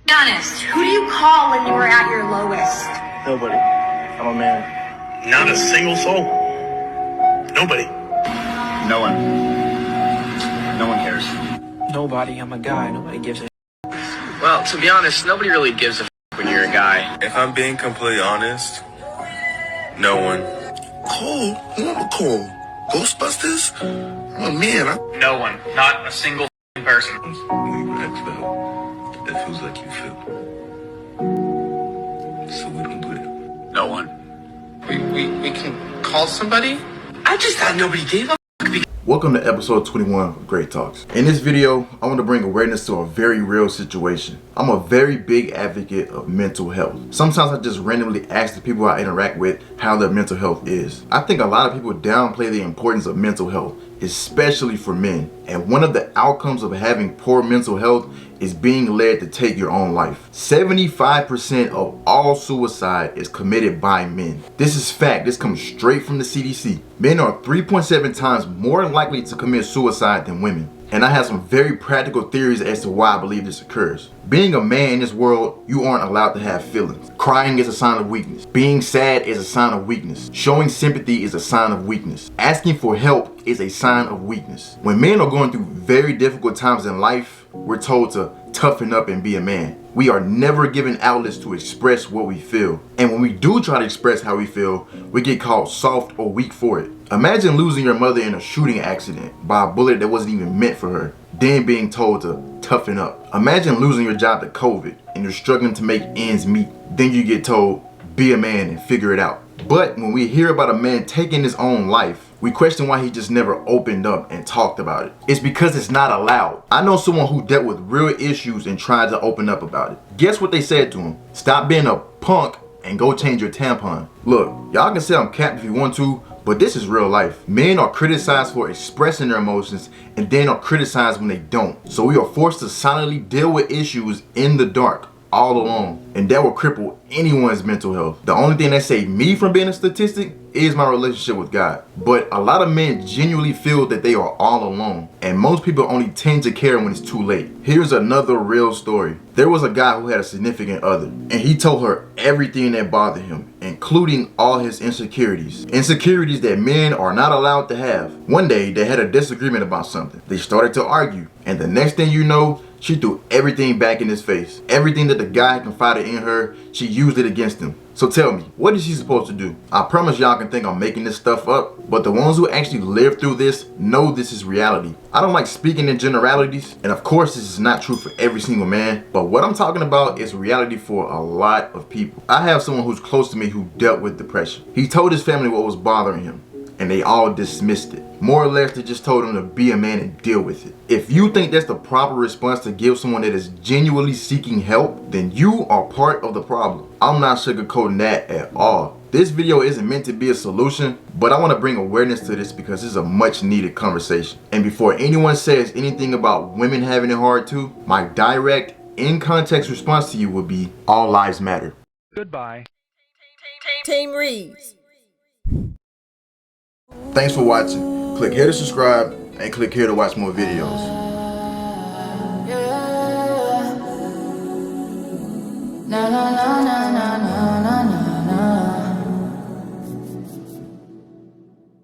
Be honest, who do you call when you were at your lowest? Nobody. I'm a man. Not a single soul. Nobody. No one. No one cares. Nobody. I'm a guy. Nobody gives a Well, to be honest, nobody really gives a when you're a guy. If I'm being completely honest, no one. Cole? Who am I call? Ghostbusters? Oh man, No one. Not a single person. We ask for help. It feels like you feel. So we don't do it. No one. We can call somebody? I just thought nobody gave a Welcome to episode 21 of Great Talks. In this video, I want to bring awareness to a very real situation. I'm a very big advocate of mental health. Sometimes I just randomly ask the people I interact with how their mental health is. I think a lot of people downplay the importance of mental health, especially for men. And one of the outcomes of having poor mental health is being led to take your own life. 75% of all suicide is committed by men. This is fact. This comes straight from the CDC. Men are 3.7 times more likely to commit suicide than women. And I have some very practical theories as to why I believe this occurs. Being a man in this world, you aren't allowed to have feelings. Crying is a sign of weakness. Being sad is a sign of weakness. Showing sympathy is a sign of weakness. Asking for help is a sign of weakness. When men are going through very difficult times in life, we're told to toughen up and be a man. We are never given outlets to express what we feel. And when we do try to express how we feel, we get called soft or weak for it. Imagine losing your mother in a shooting accident by a bullet that wasn't even meant for her, then being told to toughen up. Imagine losing your job to COVID and you're struggling to make ends meet, then you get told, be a man and figure it out. But when we hear about a man taking his own life, we question why he just never opened up and talked about it. It's because it's not allowed. I know someone who dealt with real issues and tried to open up about it. Guess what they said to him? Stop being a punk and go change your tampon. Look, y'all can say I'm capped if you want to, but this is real life. Men are criticized for expressing their emotions and then are criticized when they don't. So we are forced to silently deal with issues in the dark, all alone, and that will cripple anyone's mental health. The only thing that saved me from being a statistic is my relationship with God. But a lot of men genuinely feel that they are all alone, and most people only tend to care when it's too late. Here's another real story. There was a guy who had a significant other, and he told her everything that bothered him, including all his insecurities. Insecurities that men are not allowed to have. One day, they had a disagreement about something. They started to argue, and the next thing you know, she threw everything back in his face. Everything that the guy had confided in her, she used it against him. So tell me, what is she supposed to do? I promise y'all can think I'm making this stuff up, but the ones who actually live through this know this is reality. I don't like speaking in generalities, and of course this is not true for every single man, but what I'm talking about is reality for a lot of people. I have someone who's close to me who dealt with depression. He told his family what was bothering him, and they all dismissed it. More or less, they just told him to be a man and deal with it. If you think that's the proper response to give someone that is genuinely seeking help, then you are part of the problem. I'm not sugarcoating that at all. This video isn't meant to be a solution, but I want to bring awareness to this because this is a much needed conversation. And before anyone says anything about women having it hard too, my direct, in context response to you would be, all lives matter. goodbye. Team Reez. Thanks for watching. Click here to subscribe and click here to watch more videos. Na na na na.